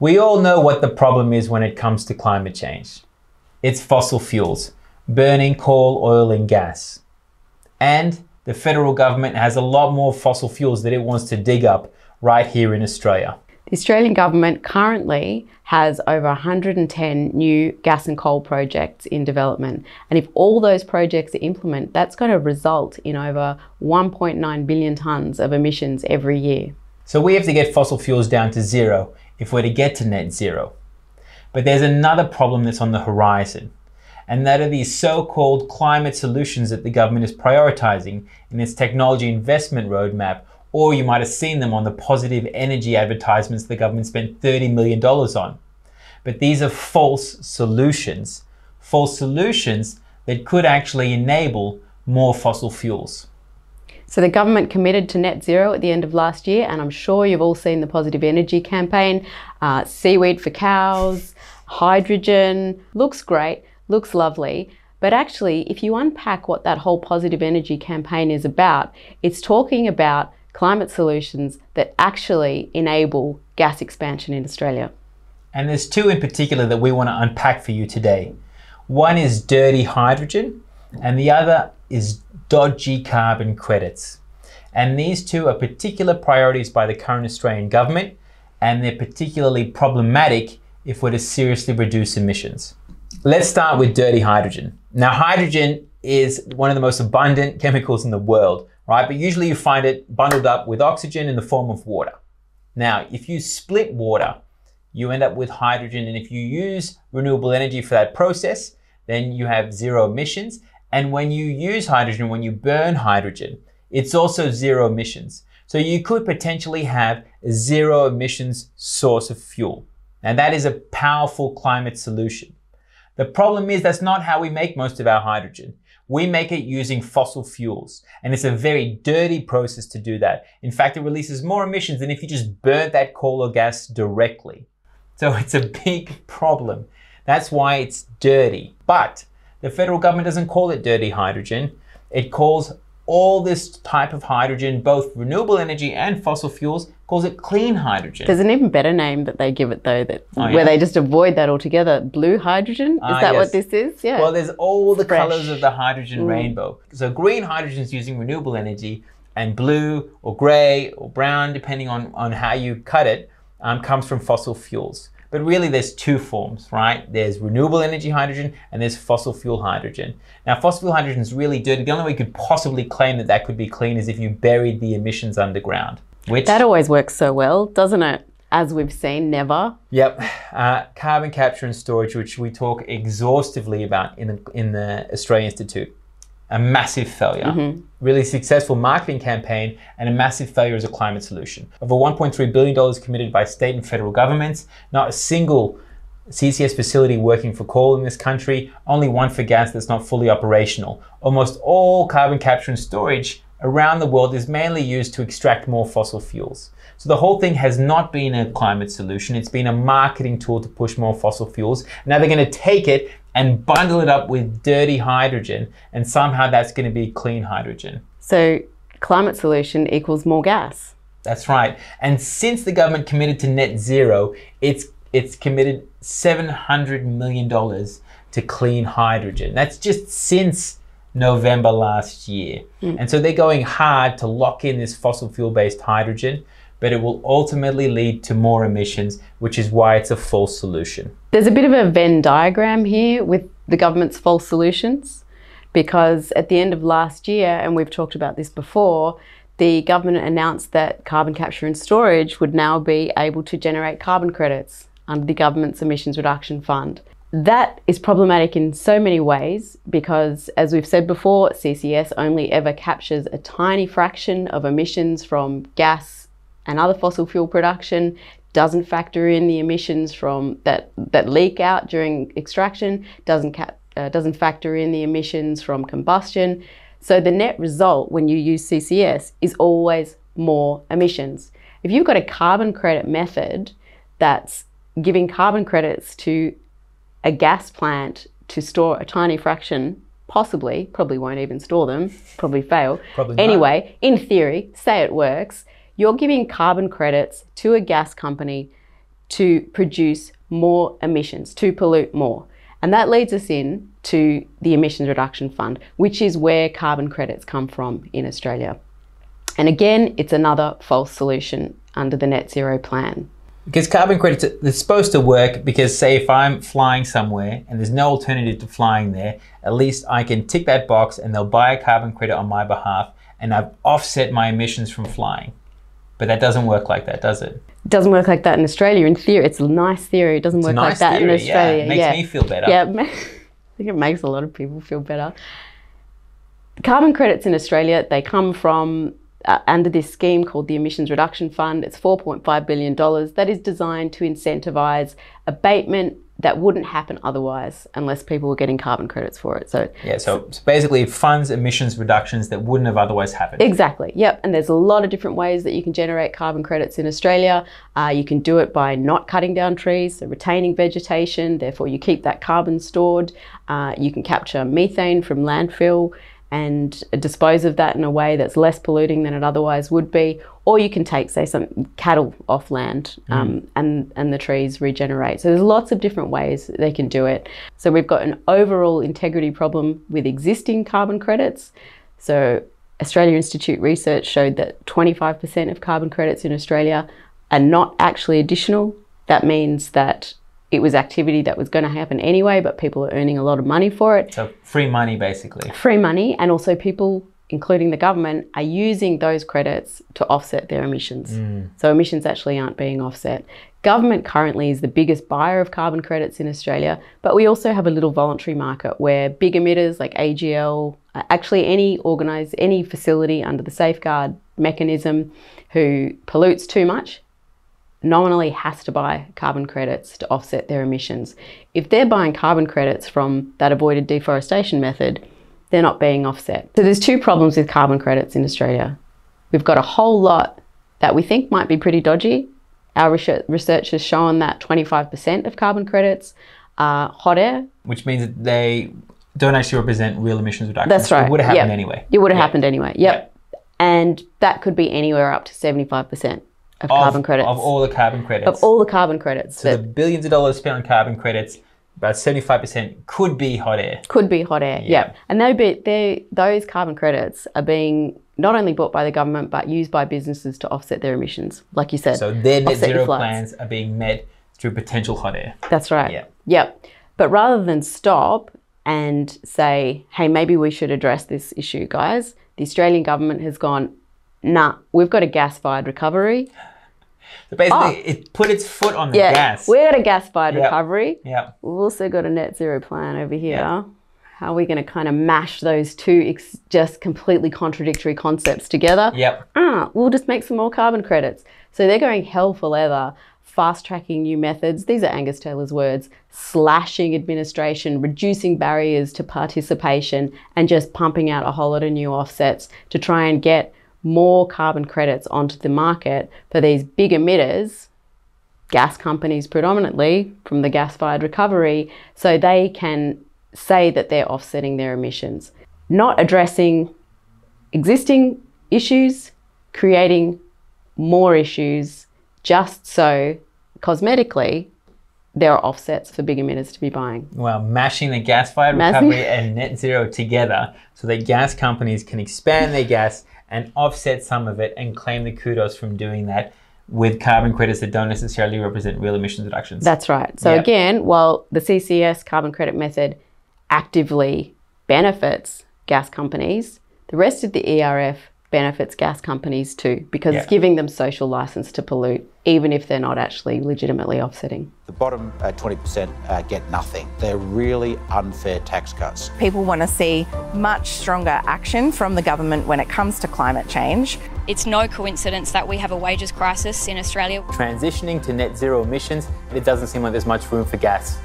We all know what the problem is when it comes to climate change. It's fossil fuels, burning coal, oil and gas. And the federal government has a lot more fossil fuels that it wants to dig up right here in Australia. The Australian government currently has over 110 new gas and coal projects in development. And if all those projects are implemented, that's going to result in over 1.9 billion tonnes of emissions every year. So we have to get fossil fuels down to zero if we're to get to net zero. But there's another problem that's on the horizon, and that are these so-called climate solutions that the government is prioritizing in its technology investment roadmap, or you might have seen them on the positive energy advertisements the government spent $30 million on. But these are false solutions that could actually enable more fossil fuels. So the government committed to net zero at the end of last year, and I'm sure you've all seen the positive energy campaign, seaweed for cows, hydrogen, looks great, looks lovely. But actually, if you unpack what that whole positive energy campaign is about, it's talking about climate solutions that actually enable gas expansion in Australia. And there's two in particular that we want to unpack for you today. One is dirty hydrogen, and the other is dodgy carbon credits. And these two are particular priorities by the current Australian government, and they're particularly problematic if we're to seriously reduce emissions. Let's start with dirty hydrogen. Now, hydrogen is one of the most abundant chemicals in the world, right? But usually you find it bundled up with oxygen in the form of water. Now, if you split water, you end up with hydrogen, and if you use renewable energy for that process, then you have zero emissions. And when you use hydrogen, when you burn hydrogen, it's also zero emissions. So you could potentially have a zero emissions source of fuel. And that is a powerful climate solution. The problem is that's not how we make most of our hydrogen. We make it using fossil fuels, and it's a very dirty process to do that. In fact, it releases more emissions than if you just burnt that coal or gas directly. So it's a big problem. That's why it's dirty. But the federal government doesn't call it dirty hydrogen. It calls all this type of hydrogen, both renewable energy and fossil fuels, calls it clean hydrogen. There's an even better name that they give it though, where they just avoid that altogether. Blue hydrogen, is that what this is? Yeah. Well, there's all the colors of the hydrogen rainbow. So green hydrogen is using renewable energy, and blue or gray or brown, depending on how you cut it, comes from fossil fuels. But really there's two forms, right? There's renewable energy hydrogen and there's fossil fuel hydrogen. Now, fossil fuel hydrogen is really dirty. The only way you could possibly claim that that could be clean is if you buried the emissions underground. That always works so well, doesn't it? As we've seen, never. Yep. Carbon capture and storage, which we talk exhaustively about in the Australia Institute. A massive failure, really successful marketing campaign, and a massive failure as a climate solution. Over $1.3 billion committed by state and federal governments, not a single CCS facility working for coal in this country, only one for gas that's not fully operational. Almost all carbon capture and storage around the world is mainly used to extract more fossil fuels. So the whole thing has not been a climate solution, it's been a marketing tool to push more fossil fuels. Now they're going to take it and bundle it up with dirty hydrogen, and somehow that's going to be clean hydrogen. So climate solution equals more gas. That's right. And since the government committed to net zero, it's committed $700 million to clean hydrogen. That's just since November last year. And so they're going hard to lock in this fossil fuel-based hydrogen, but it will ultimately lead to more emissions, which is why it's a false solution. There's a bit of a Venn diagram here with the government's false solutions, because at the end of last year, and we've talked about this before, the government announced that carbon capture and storage would now be able to generate carbon credits under the government's emissions reduction fund. That is problematic in so many ways because, as we've said before, CCS only ever captures a tiny fraction of emissions from gas and other fossil fuel production, doesn't factor in the emissions from that leak out during extraction, doesn't factor in the emissions from combustion. So the net result when you use CCS is always more emissions. If you've got a carbon credit method that's giving carbon credits to a gas plant to store a tiny fraction, probably won't even store them, probably fail. Anyway, in theory, say it works, you're giving carbon credits to a gas company to produce more emissions, to pollute more. And that leads us in to the Emissions Reduction Fund, which is where carbon credits come from in Australia. And again, it's another false solution under the net zero plan. Because carbon credits, they're supposed to work because, say, if I'm flying somewhere and there's no alternative to flying there, at least I can tick that box and they'll buy a carbon credit on my behalf and I've offset my emissions from flying. But that doesn't work like that, does it? It doesn't work like that in Australia. In theory, it's a nice theory. It doesn't work like that in Australia. Yeah, it makes me feel better. Yeah, I think it makes a lot of people feel better. Carbon credits in Australia, they come from under this scheme called the Emissions Reduction Fund. It's $4.5 billion. That is designed to incentivise abatement that wouldn't happen otherwise unless people were getting carbon credits for it. So basically it funds emissions reductions that wouldn't have otherwise happened. Exactly, yep. And there's a lot of different ways that you can generate carbon credits in Australia. You can do it by not cutting down trees, so retaining vegetation, therefore you keep that carbon stored. You can capture methane from landfill and dispose of that in a way that's less polluting than it otherwise would be. Or you can take, say, some cattle off land and the trees regenerate. So there's lots of different ways that they can do it. So we've got an overall integrity problem with existing carbon credits. So Australia Institute research showed that 25% of carbon credits in Australia are not actually additional. That means that it was activity that was going to happen anyway, but people are earning a lot of money for it. So free money, basically. Free money, and also people, including the government, are using those credits to offset their emissions. So emissions actually aren't being offset. Government currently is the biggest buyer of carbon credits in Australia, but we also have a little voluntary market where big emitters like AGL, actually any facility under the safeguard mechanism who pollutes too much, nominally has to buy carbon credits to offset their emissions. If they're buying carbon credits from that avoided deforestation method, they're not being offset. So there's two problems with carbon credits in Australia. We've got a whole lot that we think might be pretty dodgy. Our research has shown that 25% of carbon credits are hot air. Which means that they don't actually represent real emissions reductions. That's right. It would have happened anyway. It would have happened anyway, yep. And that could be anywhere up to 75%. Of carbon credits. Of all the carbon credits. Of all the carbon credits. So the billions of dollars spent on carbon credits, about 75% could be hot air. Could be hot air, yeah. And those carbon credits are being not only bought by the government, but used by businesses to offset their emissions, like you said. So their net zero plans are being met through potential hot air. That's right. Yep. But rather than stop and say, hey, maybe we should address this issue, guys, the Australian government has gone, nah, we've got a gas-fired recovery. So basically, it put its foot on the gas. We've got a gas-fired recovery. Yep. We've also got a net zero plan over here. Yep. How are we going to kind of mash those two just completely contradictory concepts together? Yep. We'll just make some more carbon credits. So they're going hell for leather, fast-tracking new methods. These are Angus Taylor's words. Slashing administration, reducing barriers to participation, and just pumping out a whole lot of new offsets to try and get more carbon credits onto the market for these big emitters, gas companies predominantly, from the gas-fired recovery, so they can say that they're offsetting their emissions. Not addressing existing issues, creating more issues, just so cosmetically there are offsets for big emitters to be buying. Well, mashing the gas-fired recovery and net zero together so that gas companies can expand their gas and offset some of it and claim the kudos from doing that with carbon credits that don't necessarily represent real emissions reductions. That's right. So again, while the CCS carbon credit method actively benefits gas companies, the rest of the ERF benefits gas companies too, because it's giving them social license to pollute, even if they're not actually legitimately offsetting. The bottom 20% get nothing. They're really unfair tax cuts. People want to see much stronger action from the government when it comes to climate change. It's no coincidence that we have a wages crisis in Australia. Transitioning to net zero emissions, it doesn't seem like there's much room for gas.